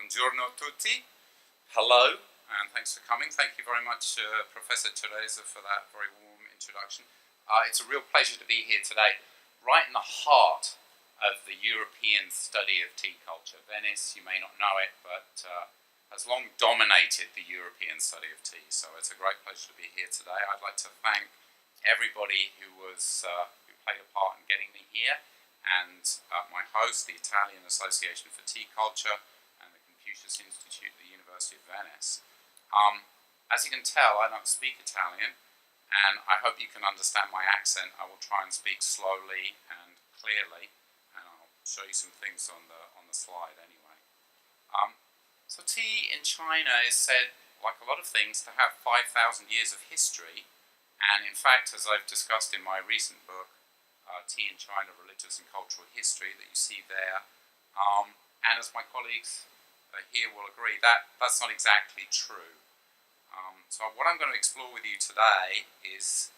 Buongiorno tutti. Hello, and thanks for coming. Thank you very much, Professor Teresa, for that very warm introduction. It's a real pleasure to be here today, right in the heart of the European study of tea culture. Venice, you may not know it, but has long dominated the European study of tea. So it's a great pleasure to be here today. I'd like to thank everybody who played a part in getting me here, and my host, the Italian Association for Tea Culture, and the Confucius Institute at the University of Venice. As you can tell, I don't speak Italian, and I hope you can understand my accent. I will try and speak slowly and clearly, and I'll show you some things on the slide anyway. So tea in China is said, like a lot of things, to have 5,000 years of history, and in fact, as I've discussed in my recent book, Tea in China, Religious and Cultural History, that you see there, and as my colleagues here will agree, that's not exactly true. So what I'm going to explore with you today is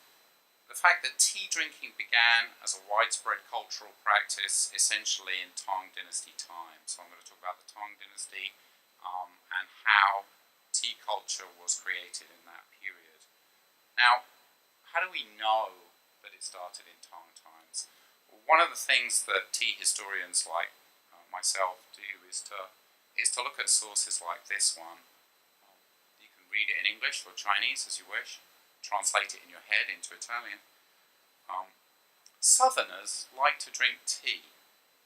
the fact that tea drinking began as a widespread cultural practice essentially in Tang Dynasty times. So I'm going to talk about the Tang Dynasty and how tea culture was created in that period. Now, how do we know that it started in Tang times? Well, one of the things that tea historians like myself do is to look at sources like this one. You can read it in English or Chinese as you wish, translate it in your head into Italian. Southerners like to drink tea,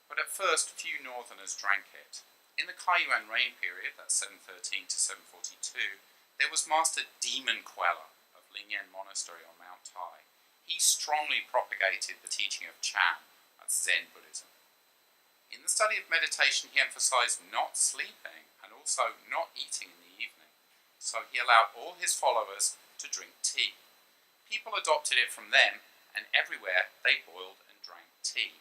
but at first few northerners drank it. In the Kaiyuan reign period, that's 713 to 742, there was Master Demon Queller of Lingyan Monastery on Mount Tai. He strongly propagated the teaching of Chan, that's Zen Buddhism. In the study of meditation, he emphasized not sleeping and also not eating in the evening. So he allowed all his followers to drink tea. People adopted it from them, and everywhere they boiled and drank tea.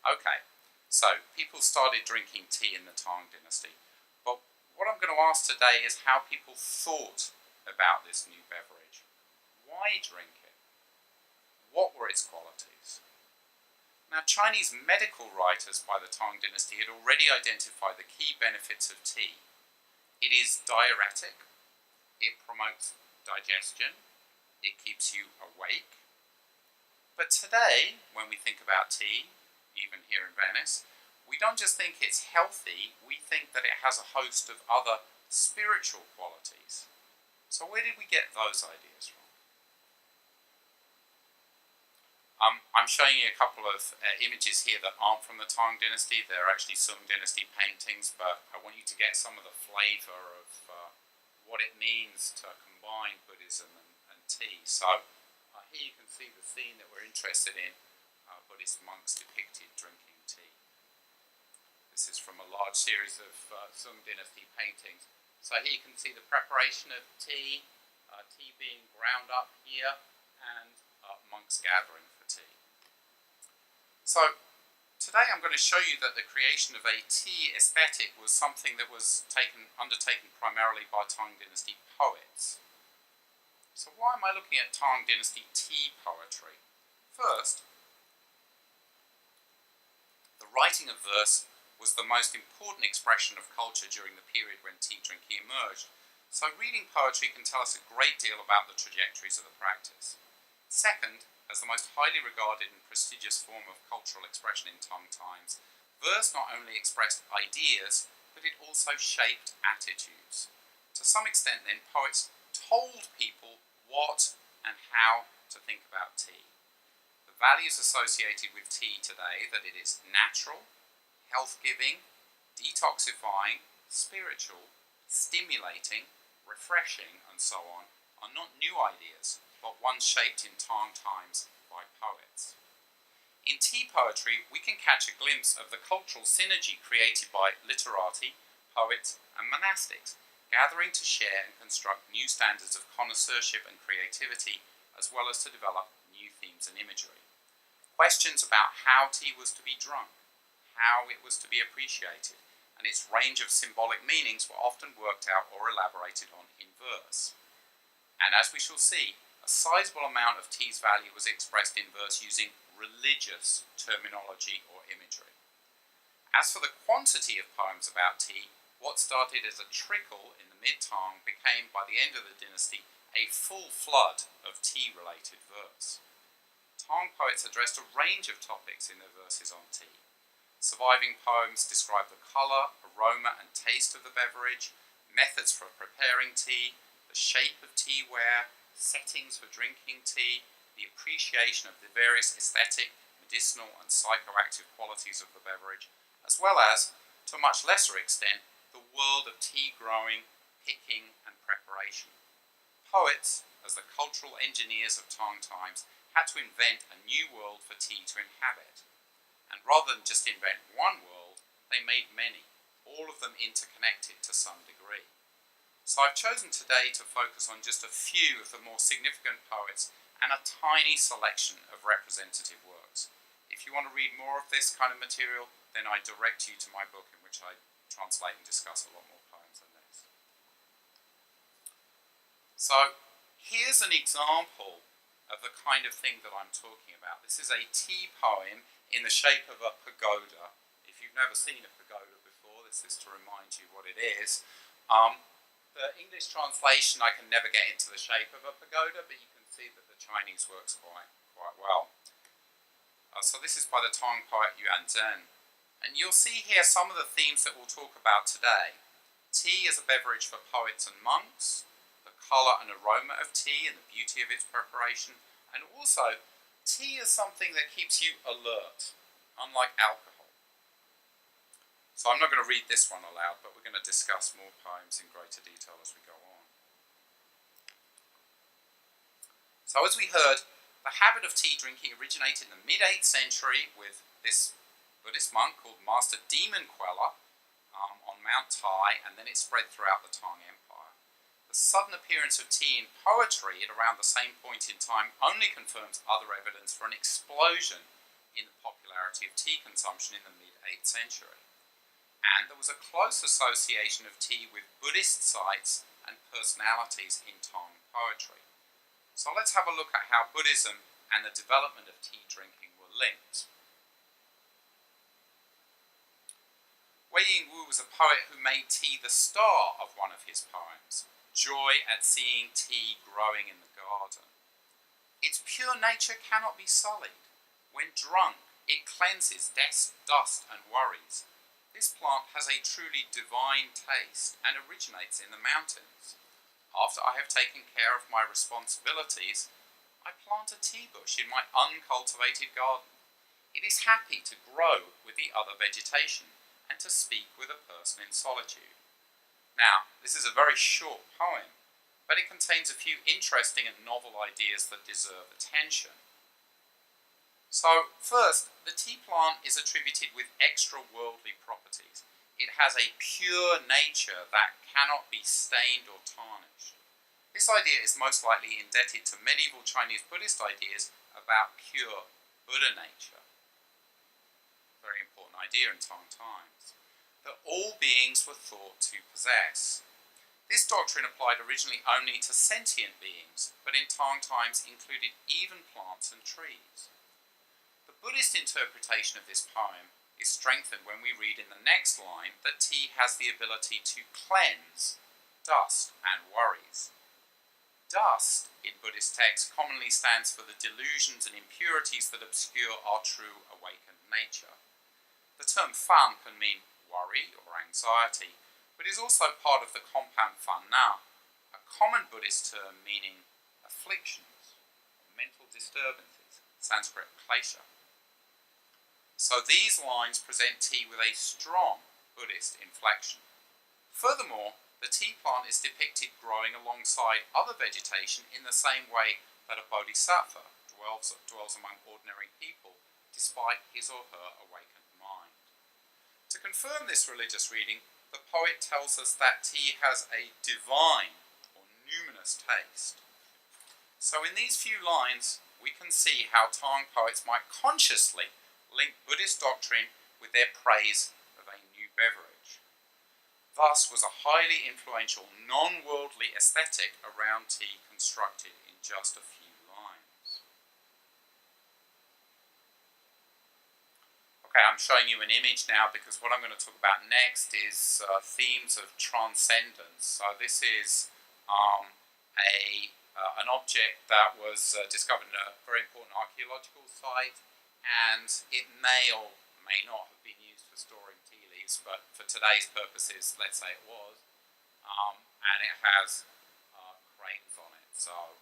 Okay, so people started drinking tea in the Tang Dynasty. But what I'm going to ask today is how people thought about this new beverage. Why drink it? What were its qualities? Now, Chinese medical writers by the Tang Dynasty had already identified the key benefits of tea. It is diuretic, it promotes digestion, it keeps you awake. But today, when we think about tea, even here in Venice, we don't just think it's healthy, we think that it has a host of other spiritual qualities. So where did we get those ideas from? I'm showing you a couple of images here that aren't from the Tang Dynasty. They're actually Sung Dynasty paintings, but I want you to get some of the flavour of what it means to combine Buddhism and tea. So here you can see the scene that we're interested in, Buddhist monks depicted drinking tea. This is from a large series of Sung Dynasty paintings. So here you can see the preparation of tea, tea being ground up here, and monks gathering for tea. So today I'm going to show you that the creation of a tea aesthetic was something that was undertaken primarily by Tang Dynasty poets. So why am I looking at Tang Dynasty tea poetry? First, the writing of verse was the most important expression of culture during the period when tea drinking emerged. So reading poetry can tell us a great deal about the trajectories of the practice. Second, as the most highly regarded and prestigious form of cultural expression in Tang times, verse not only expressed ideas, but it also shaped attitudes. To some extent then, poets told people what and how to think about tea. The values associated with tea today, that it is natural, health-giving, detoxifying, spiritual, stimulating, refreshing, and so on, are not new ideas, but ones shaped in Tang times by poets. In tea poetry, we can catch a glimpse of the cultural synergy created by literati, poets, and monastics, gathering to share and construct new standards of connoisseurship and creativity, as well as to develop new themes and imagery. Questions about how tea was to be drunk, how it was to be appreciated, and its range of symbolic meanings were often worked out or elaborated on in verse. And as we shall see, a sizable amount of tea's value was expressed in verse using religious terminology or imagery. As for the quantity of poems about tea, what started as a trickle in the mid-Tang became, by the end of the dynasty, a full flood of tea-related verse. Tang poets addressed a range of topics in their verses on tea. Surviving poems describe the colour, aroma and taste of the beverage, methods for preparing tea, the shape of teaware, settings for drinking tea, the appreciation of the various aesthetic, medicinal and psychoactive qualities of the beverage, as well as, to a much lesser extent, the world of tea growing, picking and preparation. Poets, as the cultural engineers of Tang times, had to invent a new world for tea to inhabit. And rather than just invent one world, they made many, all of them interconnected to some degree. So I've chosen today to focus on just a few of the more significant poets and a tiny selection of representative works. If you want to read more of this kind of material, then I direct you to my book in which I translate and discuss a lot more poems than this. So here's an example of the kind of thing that I'm talking about. This is a tea poem in the shape of a pagoda. If you've never seen a pagoda before, this is to remind you what it is. The English translation, I can never get into the shape of a pagoda, but you can see that the Chinese works quite well. So this is by the Tang poet Yuan. And you'll see here some of the themes that we'll talk about today. Tea as a beverage for poets and monks, the colour and aroma of tea and the beauty of its preparation, and also tea is something that keeps you alert, unlike alcohol. So I'm not going to read this one aloud, but we're going to discuss more poems in greater detail as we go on. So as we heard, the habit of tea drinking originated in the mid-8th century with this Buddhist monk called Master Demon Queller on Mount Tai, and then it spread throughout the Tang Empire. The sudden appearance of tea in poetry at around the same point in time only confirms other evidence for an explosion in the popularity of tea consumption in the mid-8th century. And there was a close association of tea with Buddhist sites and personalities in Tang poetry. So let's have a look at how Buddhism and the development of tea drinking were linked. Wei Yingwu was a poet who made tea the star of one of his poems, Joy at Seeing Tea Growing in the Garden. Its pure nature cannot be sullied. When drunk, it cleanses dust and worries. This plant has a truly divine taste and originates in the mountains. After I have taken care of my responsibilities, I plant a tea bush in my uncultivated garden. It is happy to grow with the other vegetation and to speak with a person in solitude. Now, this is a very short poem, but it contains a few interesting and novel ideas that deserve attention. So, first, the tea plant is attributed with extra-worldly properties. It has a pure nature that cannot be stained or tarnished. This idea is most likely indebted to medieval Chinese Buddhist ideas about pure Buddha nature. Very important idea in Tang times. That all beings were thought to possess. This doctrine applied originally only to sentient beings, but in Tang times included even plants and trees. The Buddhist interpretation of this poem is strengthened when we read in the next line that tea has the ability to cleanse dust and worries. Dust, in Buddhist texts, commonly stands for the delusions and impurities that obscure our true awakened nature. The term fan can mean worry or anxiety, but is also part of the compound fan na, a common Buddhist term meaning afflictions or mental disturbances, Sanskrit klesha. So these lines present tea with a strong Buddhist inflection. Furthermore, the tea plant is depicted growing alongside other vegetation in the same way that a bodhisattva dwells among ordinary people, despite his or her awakened mind. To confirm this religious reading, the poet tells us that tea has a divine or numinous taste. So in these few lines, we can see how Tang poets might consciously link Buddhist doctrine with their praise of a new beverage. Thus was a highly influential, non-worldly aesthetic around tea constructed in just a few lines. Okay, Okay, I'm showing you an image now because what I'm going to talk about next is themes of transcendence. So this is an object that was discovered in a very important archaeological site, and it may or may not have been used for storing tea leaves, but for today's purposes, let's say it was. And it has cranes on it, so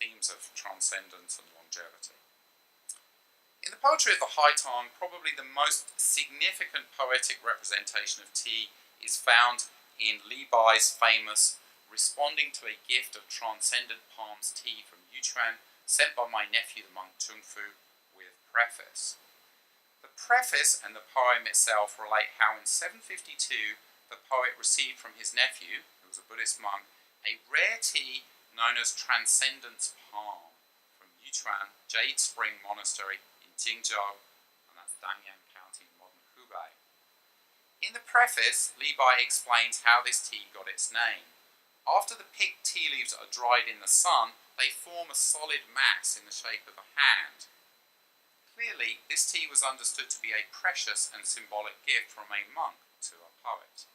themes of transcendence and longevity. In the poetry of the High Tang, probably the most significant poetic representation of tea is found in Li Bai's famous Responding to a Gift of Transcendent Palms Tea from Yuchuan, sent by my nephew the monk Tungfu, with preface. The preface and the poem itself relate how in 752 the poet received from his nephew, who was a Buddhist monk, a rare tea known as Transcendence Palm from Yuchuan Jade Spring Monastery in Jingzhou, and that's Danyang County in modern Hubei. In the preface, Li Bai explains how this tea got its name. After the picked tea leaves are dried in the sun, they form a solid mass in the shape of a hand. Clearly, this tea was understood to be a precious and symbolic gift from a monk to a poet.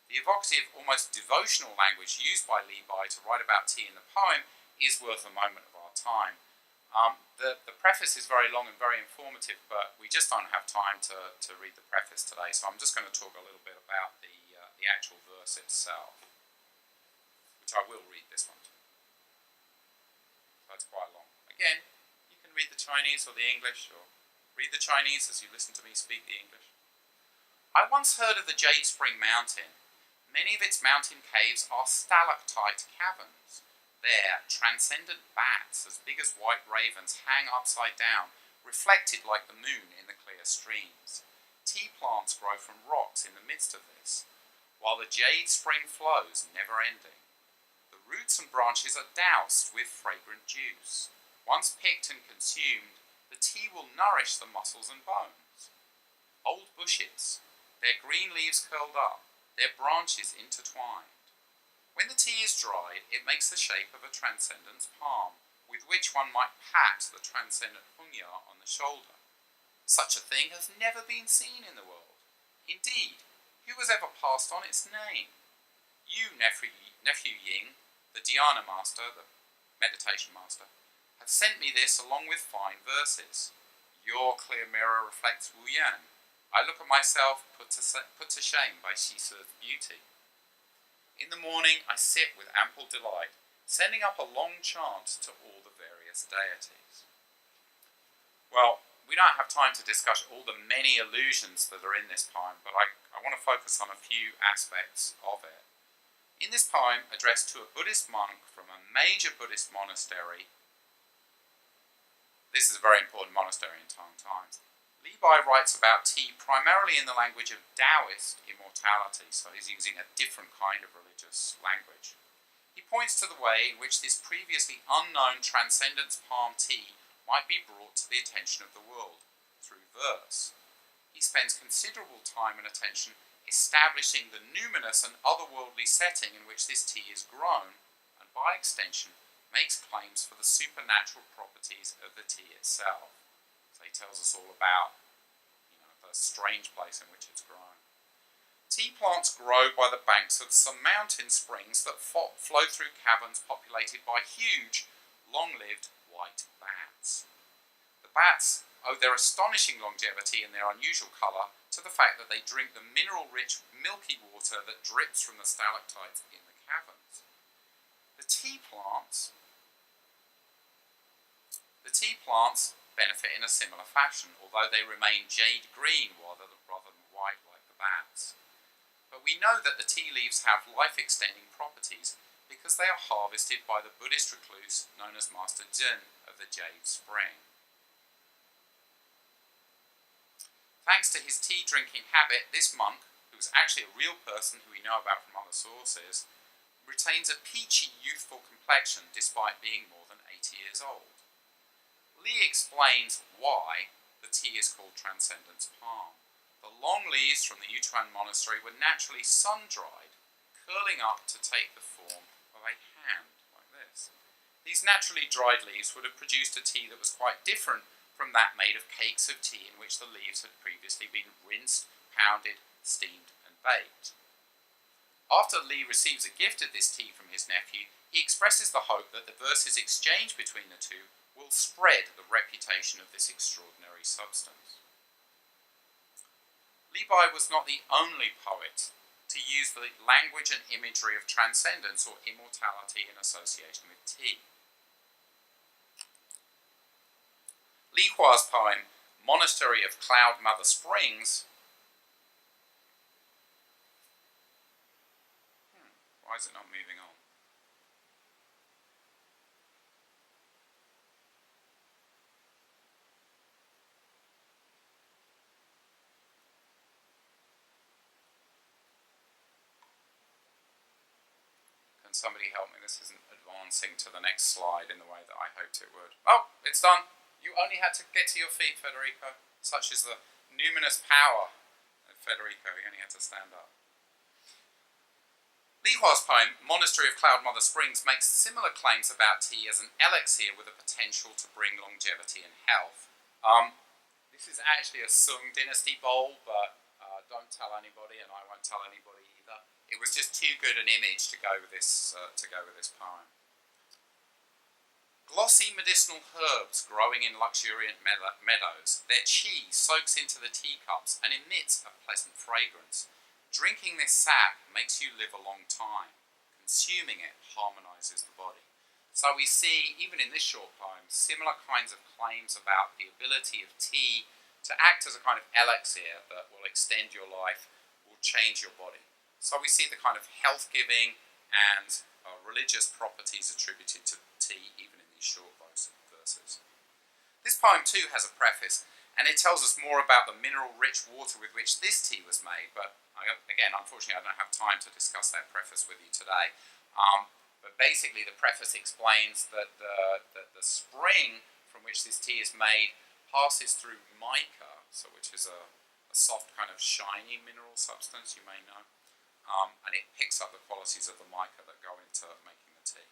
The evocative, almost devotional language used by Li Bai to write about tea in the poem is worth a moment of our time. The preface is very long and very informative, but we just don't have time to read the preface today, so I'm just going to talk a little bit about the actual verse itself, which I will read this one. So it's quite long. Again, you can read the Chinese or the English, or read the Chinese as you listen to me speak the English. I once heard of the Jade Spring Mountain. Many of its mountain caves are stalactite caverns. There, transcendent bats as big as white ravens hang upside down, reflected like the moon in the clear streams. Tea plants grow from rocks in the midst of this, while the jade spring flows, never ending. The roots and branches are doused with fragrant juice. Once picked and consumed, the tea will nourish the muscles and bones. Old bushes, their green leaves curled up, their branches intertwined. When the tea is dried, it makes the shape of a transcendence palm, with which one might pat the transcendent Hunya on the shoulder. Such a thing has never been seen in the world. Indeed, who has ever passed on its name? You, nephew Ying, the dhyana master, the meditation master, have sent me this along with fine verses. Your clear mirror reflects Wu Yan. I look at myself put to shame by Shisu's beauty. In the morning I sit with ample delight, sending up a long chant to all the various deities. Well, we don't have time to discuss all the many allusions that are in this poem, but I want to focus on a few aspects of it. In this poem, addressed to a Buddhist monk from a major Buddhist monastery, this is a very important monastery in Tang times, Li Bai writes about tea primarily in the language of Taoist immortality, so he's using a different kind of religious language. He points to the way in which this previously unknown transcendence palm tea might be brought to the attention of the world through verse. He spends considerable time and attention establishing the numinous and otherworldly setting in which this tea is grown, and by extension makes claims for the supernatural properties of the tea itself. So he tells us all about, the strange place in which it's grown. Tea plants grow by the banks of some mountain springs that flow through caverns populated by huge, long-lived white bats. The bats owe their astonishing longevity and their unusual colour to the fact that they drink the mineral-rich, milky water that drips from the stalactites in the caverns. The tea plants benefit in a similar fashion, although they remain jade green rather than white like the bats. But we know that the tea leaves have life-extending properties because they are harvested by the Buddhist recluse known as Master Jin of the Jade Spring. Thanks to his tea-drinking habit, this monk, who is actually a real person who we know about from other sources, retains a peachy, youthful complexion despite being more than 80 years old. Li explains why the tea is called Transcendence Palm. The long leaves from the Yuchuan monastery were naturally sun-dried, curling up to take the form of a hand, like this. These naturally dried leaves would have produced a tea that was quite different from that made of cakes of tea in which the leaves had previously been rinsed, pounded, steamed, and baked. After Lee receives a gift of this tea from his nephew, he expresses the hope that the verses exchanged between the two will spread the reputation of this extraordinary substance. Levi was not the only poet to use the language and imagery of transcendence or immortality in association with tea. Li Hua's poem, Monastery of Cloud Mother Springs, why is it not moving on? Can somebody help me? This isn't advancing to the next slide in the way that I hoped it would. Oh, it's done. You only had to get to your feet, Federico. Such is the numinous power of Federico. You only had to stand up. Li Hua's poem, Monastery of Cloud Mother Springs, makes similar claims about tea as an elixir with a potential to bring longevity and health. This is actually a Tang Dynasty bowl, but don't tell anybody, and I won't tell anybody either. It was just too good an image to go with this poem. Glossy medicinal herbs growing in luxuriant meadows, their qi soaks into the teacups and emits a pleasant fragrance. Drinking this sap makes you live a long time. Consuming it harmonizes the body. So we see, even in this short poem, similar kinds of claims about the ability of tea to act as a kind of elixir that will extend your life, will change your body. So we see the kind of health-giving and religious properties attributed to tea, even in these short verses. This poem too has a preface, and it tells us more about the mineral-rich water with which this tea was made, but again, unfortunately, I don't have time to discuss that preface with you today. But basically, the preface explains that the spring from which this tea is made passes through mica, which is a soft kind of shiny mineral substance, you may know, and it picks up the qualities of the mica that go into making the tea.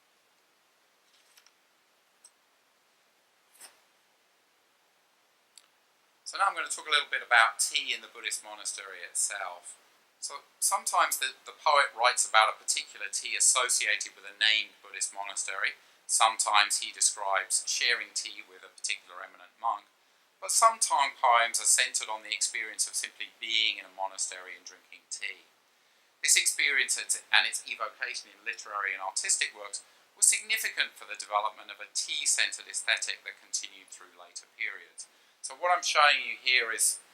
So now I'm going to talk a little bit about tea in the Buddhist monastery itself. So sometimes the poet writes about a particular tea associated with a named Buddhist monastery. Sometimes he describes sharing tea with a particular eminent monk. But some Tang poems are centered on the experience of simply being in a monastery and drinking tea. This experience and its evocation in literary and artistic works was significant for the development of a tea-centered aesthetic that continued through later periods. So what I'm showing you here is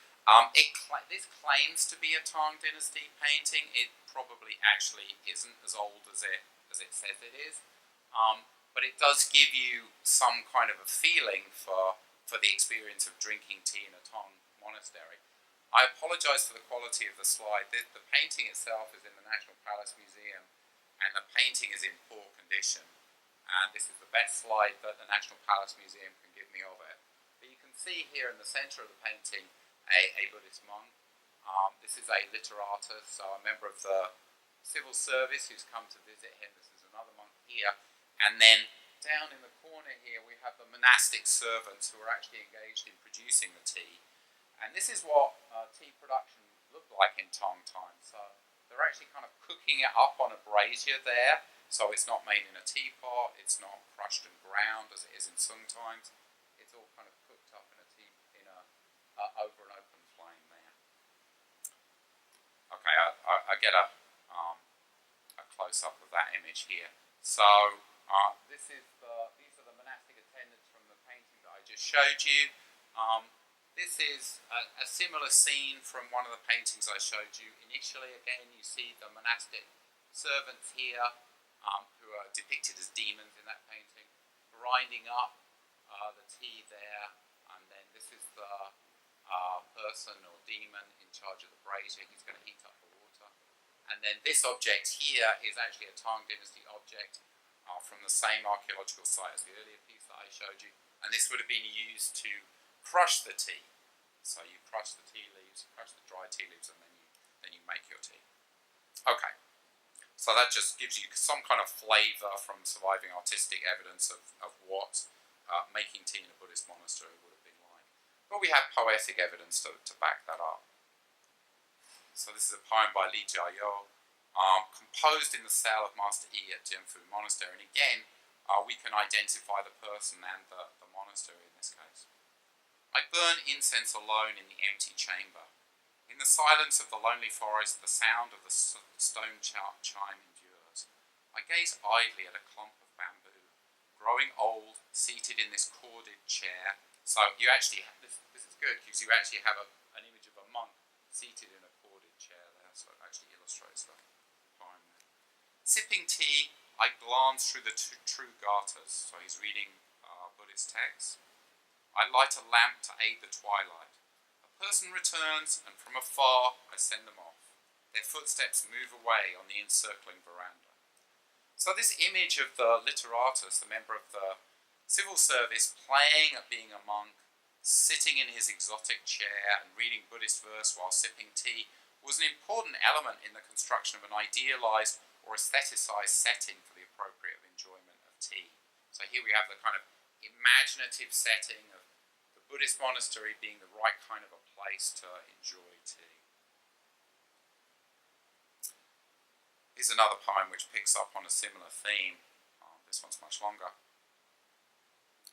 this claims to be a Tang Dynasty painting. It probably actually isn't as old as it says it is, but it does give you some kind of a feeling for the experience of drinking tea in a Tang monastery. I apologise for the quality of the slide. The painting itself is in the National Palace Museum, and the painting is in poor condition. And this is the best slide that the National Palace Museum can give me of it. But you can see here in the centre of the painting a Buddhist monk. This is a literatus, so a member of the civil service who's come to visit him. This is another monk here. And then down in the corner here we have the monastic servants who are actually engaged in producing the tea. And this is what tea production looked like in Tang times. So they're actually kind of cooking it up on a brazier there. So it's not made in a teapot, it's not crushed and ground as it is in Sung times. It's all kind of cooked up in a over an open flame there. Okay, I get a close-up of that image here. So these are the monastic attendants from the painting that I just showed you. This is a similar scene from one of the paintings I showed you initially. Again, you see the monastic servants here, who are depicted as demons in that painting, grinding up the tea there, and then this is the person or demon in charge of the brazier. He's going to heat up the water. And then this object here is actually a Tang Dynasty object from the same archaeological site as the earlier piece that I showed you. And this would have been used to crush the tea. So you crush the tea leaves, crush the dry tea leaves, and then you make your tea. Okay. So that just gives you some kind of flavour from surviving artistic evidence of what making tea in a Buddhist monastery would have been like. but we have poetic evidence to back that up. So this is a poem by Li Jiao, composed in the cell of Master Yi at Jianfu Monastery. And again, we can identify the person and the monastery in this case. I burn incense alone in the empty chamber. In the silence of the lonely forest, the sound of the stone chime endures. I gaze idly at a clump of bamboo, growing old, seated in this corded chair. So you actually have, this is good because you actually have an image of a monk seated in a corded chair there, so it actually illustrates the poem there. Sipping tea, I glance through the true gathas, so he's reading Buddhist texts. I light a lamp to aid the twilight. A person returns, and from afar I send them off. Their footsteps move away on the encircling veranda. So this image of the literatus, the member of the civil service, playing at being a monk, sitting in his exotic chair and reading Buddhist verse while sipping tea, was an important element in the construction of an idealized or aestheticized setting for the appropriate enjoyment of tea. So here we have the kind of imaginative setting of the Buddhist monastery being the right kind of a place to enjoy tea. Here's another poem which picks up on a similar theme. This one's much longer.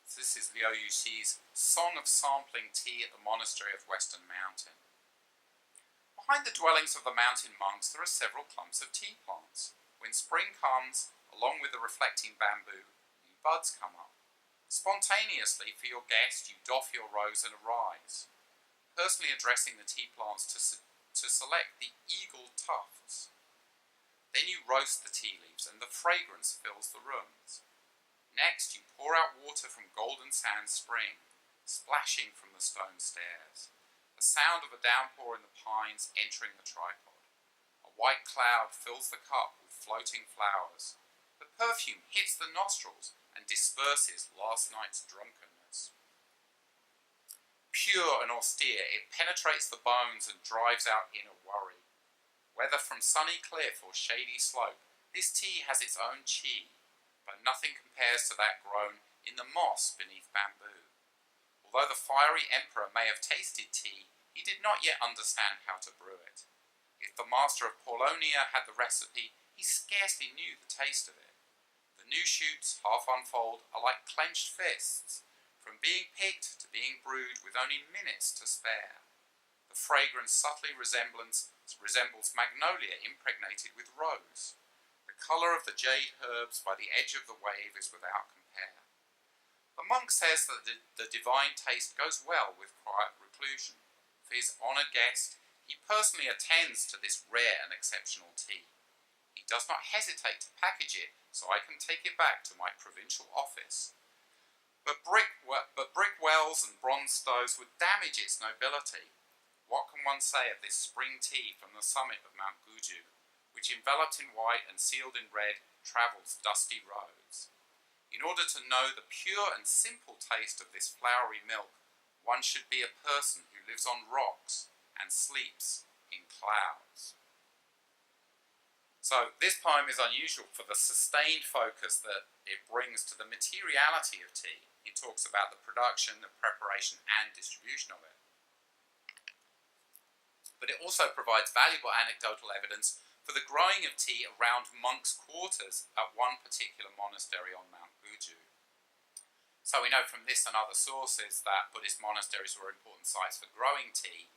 So this is Liu Yuxi's Song of Sampling Tea at the Monastery of Western Mountain. Behind the dwellings of the mountain monks there are several clumps of tea plants. When spring comes, along with the reflecting bamboo, new buds come up. Spontaneously, for your guest, you doff your robes and arise, personally addressing the tea plants to select the eagle tufts. Then you roast the tea leaves, and the fragrance fills the rooms. Next, you pour out water from golden sand spring, splashing from the stone stairs. The sound of a downpour in the pines entering the tripod. A white cloud fills the cup with floating flowers. The perfume hits the nostrils and disperses last night's drunkenness. Pure and austere, it penetrates the bones and drives out inner worry. Whether from sunny cliff or shady slope, this tea has its own chi, but nothing compares to that grown in the moss beneath bamboo. Although the fiery emperor may have tasted tea, he did not yet understand how to brew it. If the master of Paulonia had the recipe, he scarcely knew the taste of it. The new shoots, half unfold, are like clenched fists, from being picked to being brewed with only minutes to spare. The fragrance subtly resembles magnolia impregnated with rose. The colour of the jade herbs by the edge of the wave is without compare. The monk says that the divine taste goes well with quiet reclusion. For his honoured guest, he personally attends to this rare and exceptional tea. He does not hesitate to package it so I can take it back to my provincial office. But brick wells and bronze stoves would damage its nobility. What can one say of this spring tea from the summit of Mount Guju, which enveloped in white and sealed in red, travels dusty roads? In order to know the pure and simple taste of this flowery milk, one should be a person who lives on rocks and sleeps in clouds. So this poem is unusual for the sustained focus that it brings to the materiality of tea. He talks about the production, the preparation and distribution of it. But it also provides valuable anecdotal evidence for the growing of tea around monks' quarters at one particular monastery on Mount Guju. So we know from this and other sources that Buddhist monasteries were important sites for growing tea,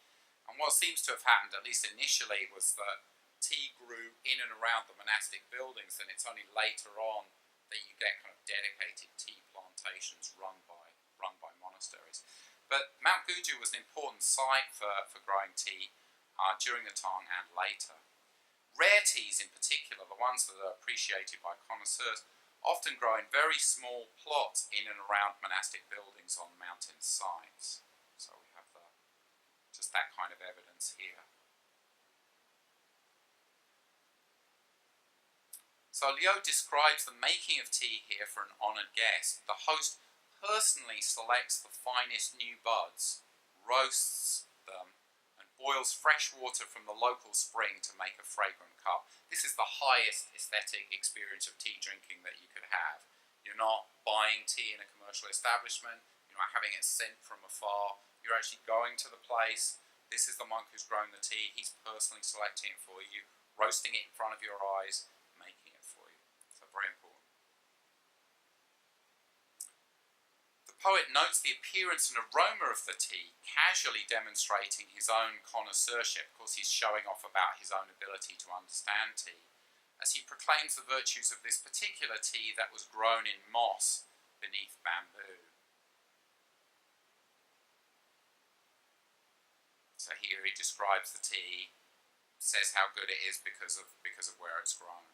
and what seems to have happened, at least initially, was that tea grew in and around the monastic buildings, and it's only later on that you get kind of dedicated tea plantations run by monasteries. But Mount Guju was an important site for growing tea during the Tang and later. Rare teas in particular, the ones that are appreciated by connoisseurs, often grow in very small plots in and around monastic buildings on mountain sites. So we have just that kind of evidence here. So Liu describes the making of tea here for an honoured guest. The host personally selects the finest new buds, roasts them, and boils fresh water from the local spring to make a fragrant cup. This is the highest aesthetic experience of tea drinking that you could have. You're not buying tea in a commercial establishment, you're not having it sent from afar. You're actually going to the place. This is the monk who's grown the tea. He's personally selecting it for you, roasting it in front of your eyes, making it for you. So very important. The poet notes the appearance and aroma of the tea, casually demonstrating his own connoisseurship. Of course, he's showing off about his own ability to understand tea, as he proclaims the virtues of this particular tea that was grown in moss beneath bamboo. So here he describes the tea, says how good it is because of where it's grown.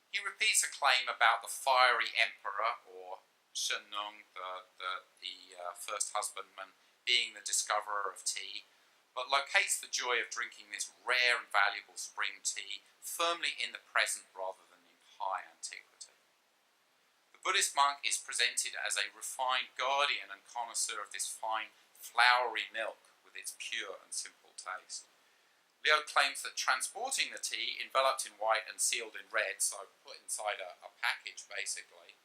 He repeats a claim about the fiery emperor, or Shenung, the first husbandman, being the discoverer of tea, but locates the joy of drinking this rare and valuable spring tea firmly in the present rather than in high antiquity. The Buddhist monk is presented as a refined guardian and connoisseur of this fine, flowery milk with its pure and simple taste. Leo claims that transporting the tea, enveloped in white and sealed in red, so put inside a package basically,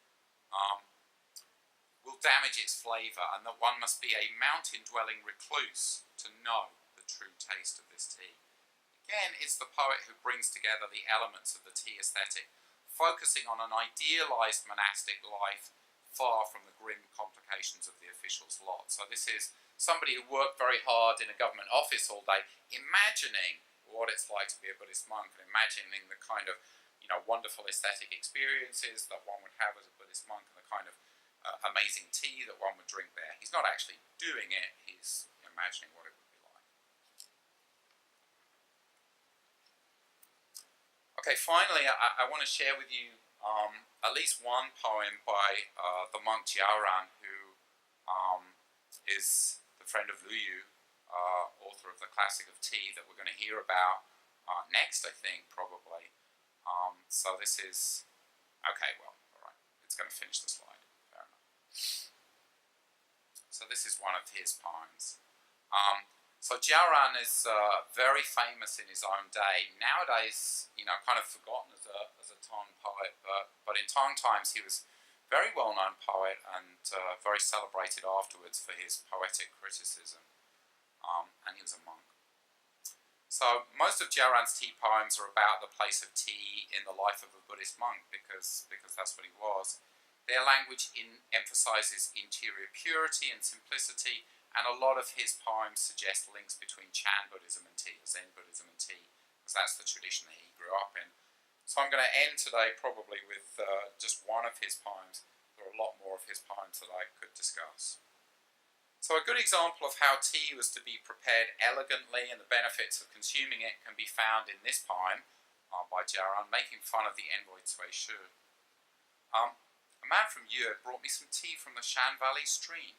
will damage its flavour, and that one must be a mountain-dwelling recluse to know the true taste of this tea. Again, it's the poet who brings together the elements of the tea aesthetic, focusing on an idealised monastic life far from the grim complications of the official's lot. So this is somebody who worked very hard in a government office all day, imagining what it's like to be a Buddhist monk and imagining the kind of, wonderful aesthetic experiences that one would have as a Buddhist monk and the kind of amazing tea that one would drink there. He's not actually doing it, he's imagining what it would be like. Okay, finally, I want to share with you at least one poem by the monk Jiaoran, who is the friend of Lu Yu, author of the classic of tea that we're going to hear about next, I think, probably. So this is, okay, well, all right, it's going to finish the slide, fair enough. So this is one of his poems. So Jiaoran is very famous in his own day. Nowadays, kind of forgotten as a Tang poet, but in Tang times he was a very well-known poet and very celebrated afterwards for his poetic criticism. And he was a monk. So most of Jiaoran's tea poems are about the place of tea in the life of a Buddhist monk, because that's what he was. Their language emphasizes interior purity and simplicity, and a lot of his poems suggest links between Chan Buddhism and tea, Zen Buddhism and tea, because that's the tradition that he grew up in. So I'm going to end today probably with just one of his poems. There are a lot more of his poems that I could discuss. So a good example of how tea was to be prepared elegantly and the benefits of consuming it can be found in this poem by Jiaoran, making fun of the envoy Cui Shi. A man from Yue brought me some tea from the Shan Valley stream.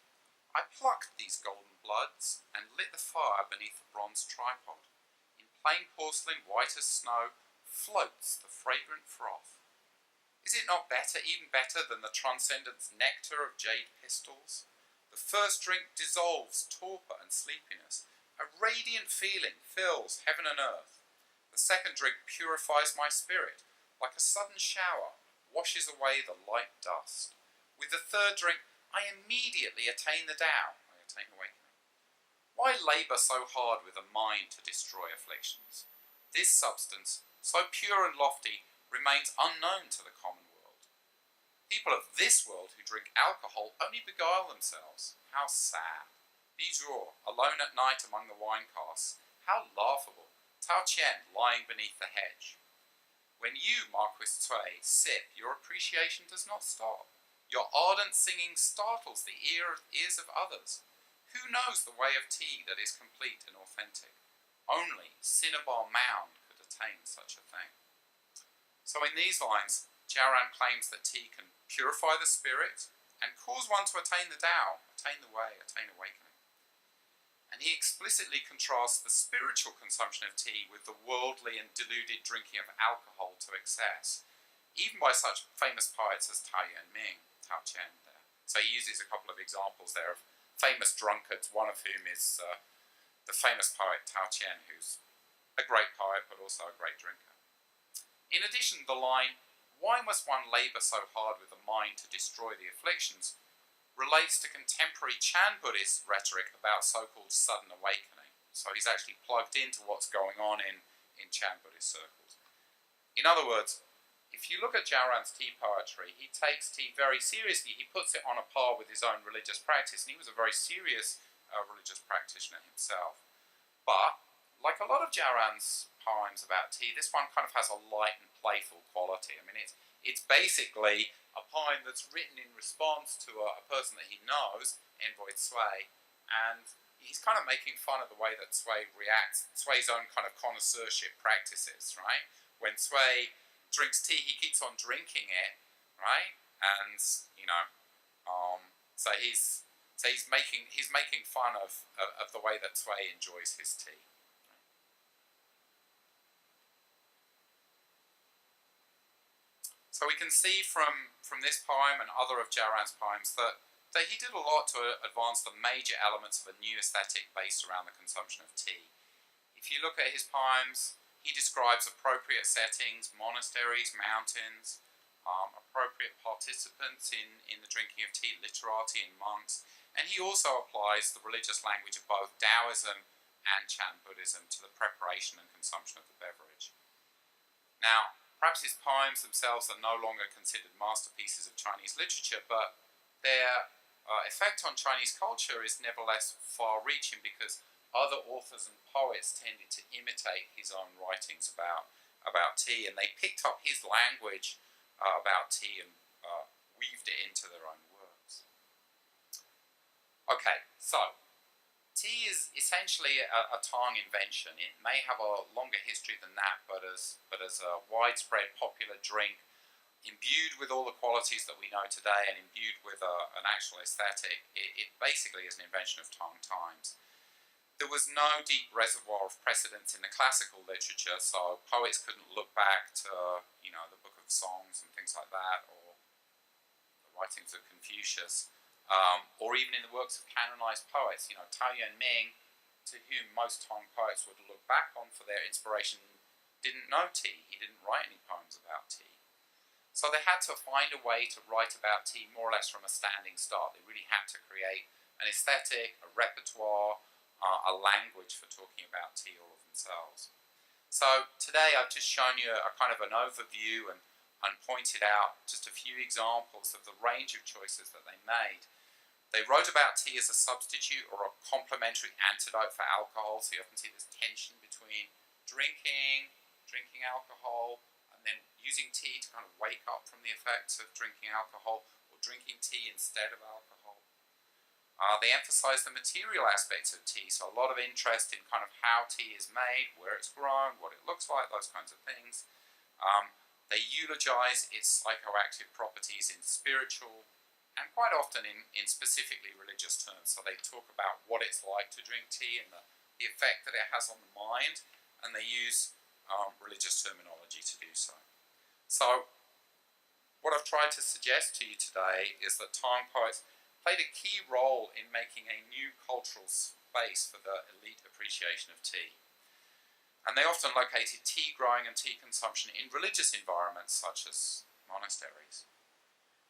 I plucked these golden bloods and lit the fire beneath the bronze tripod. In plain porcelain, white as snow, floats the fragrant froth. Is it not better, even better, than the transcendent nectar of jade pistils? The first drink dissolves torpor and sleepiness. A radiant feeling fills heaven and earth. The second drink purifies my spirit. Like a sudden shower, washes away the light dust. With the third drink, I immediately attain the Tao. I attain awakening. Why labour so hard with a mind to destroy afflictions? This substance, so pure and lofty, remains unknown to the common world. People of this world who drink alcohol only beguile themselves. How sad. Bijou, alone at night among the wine casks. How laughable. Tao Qian, lying beneath the hedge. When you, Marquis Cui, sip, your appreciation does not stop. Your ardent singing startles the ears of others. Who knows the way of tea that is complete and authentic? Only Cinnabar Mound could attain such a thing. So in these lines, Jiaoran claims that tea can purify the spirit and cause one to attain the Tao, attain the way, attain awakening. And he explicitly contrasts the spiritual consumption of tea with the worldly and deluded drinking of alcohol to excess, even by such famous poets as Tao Qian. So he uses a couple of examples there of famous drunkards, one of whom is the famous poet Tao Qian, who's a great poet but also a great drinker. In addition, the line, "Why must one labour so hard with the mind to destroy the afflictions?" relates to contemporary Chan Buddhist rhetoric about so-called sudden awakening. So he's actually plugged into what's going on in Chan Buddhist circles. In other words, if you look at Jaoran's tea poetry, he takes tea very seriously. He puts it on a par with his own religious practice, and he was a very serious religious practitioner himself. But, like a lot of Jaoran's poems about tea, this one kind of has a light and playful quality. I mean, it's basically a poem that's written in response to a person that he knows, Envoy Cui, and he's kind of making fun of the way that Cui reacts, Cui's own kind of connoisseurship practices, right? When Cui drinks tea, he keeps on drinking it, right? And so he's making fun of the way that Cui enjoys his tea. So we can see from this poem and other of Jaoran's poems that he did a lot to advance the major elements of a new aesthetic based around the consumption of tea. If you look at his poems, he describes appropriate settings, monasteries, mountains, appropriate participants in the drinking of tea, literati and monks, and he also applies the religious language of both Taoism and Chan Buddhism to the preparation and consumption of the beverage. Now, perhaps his poems themselves are no longer considered masterpieces of Chinese literature, but their effect on Chinese culture is nevertheless far-reaching because other authors and poets tended to imitate his own writings about tea, and they picked up his language about tea and weaved it into their own words. Okay, so tea is essentially a Tang invention. It may have a longer history than that, but as a widespread popular drink, imbued with all the qualities that we know today and imbued with an actual aesthetic, it basically is an invention of Tang times. There was no deep reservoir of precedents in the classical literature, so poets couldn't look back to, the Book of Songs and things like that, or the writings of Confucius, or even in the works of canonized poets. Tao Yuanming, to whom most Tang poets would look back on for their inspiration, didn't know tea. He didn't write any poems about tea. So they had to find a way to write about tea more or less from a standing start. They really had to create an aesthetic, a repertoire, a language for talking about tea all of themselves. So today I've just shown you a kind of an overview and pointed out just a few examples of the range of choices that they made. They wrote about tea as a substitute or a complementary antidote for alcohol, so you often see this tension between drinking alcohol, and then using tea to kind of wake up from the effects of drinking alcohol, or drinking tea instead of alcohol. They emphasize the material aspects of tea, so a lot of interest in kind of how tea is made, where it's grown, what it looks like, those kinds of things. They eulogize its psychoactive properties in spiritual and quite often in specifically religious terms. So they talk about what it's like to drink tea and the effect that it has on the mind, and they use religious terminology to do so. So what I've tried to suggest to you today is that Tang poets played a key role in making a new cultural space for the elite appreciation of tea. And they often located tea growing and tea consumption in religious environments such as monasteries.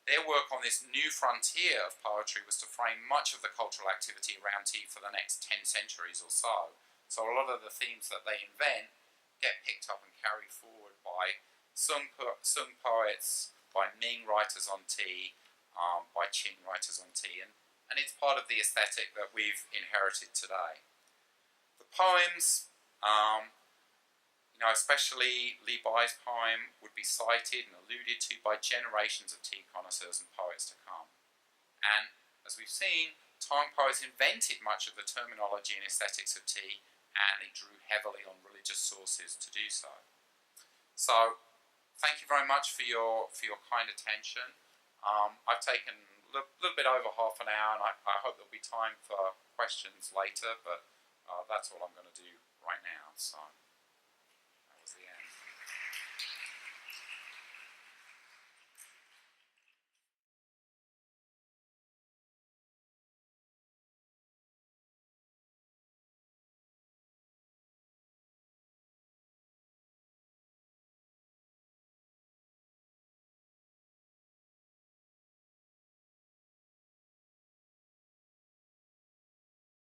Their work on this new frontier of poetry was to frame much of the cultural activity around tea for the next 10 centuries or so. So a lot of the themes that they invent get picked up and carried forward by Sung poets, by Ming writers on tea, by Qing writers on tea, and it's part of the aesthetic that we've inherited today. The poems, especially Li Bai's poem, would be cited and alluded to by generations of tea connoisseurs and poets to come. And as we've seen, Tang poets invented much of the terminology and aesthetics of tea, and they drew heavily on religious sources to do so. So, thank you very much for your kind attention. I've taken a little bit over half an hour, and I hope there'll be time for questions later, but that's all I'm going to do right now. So.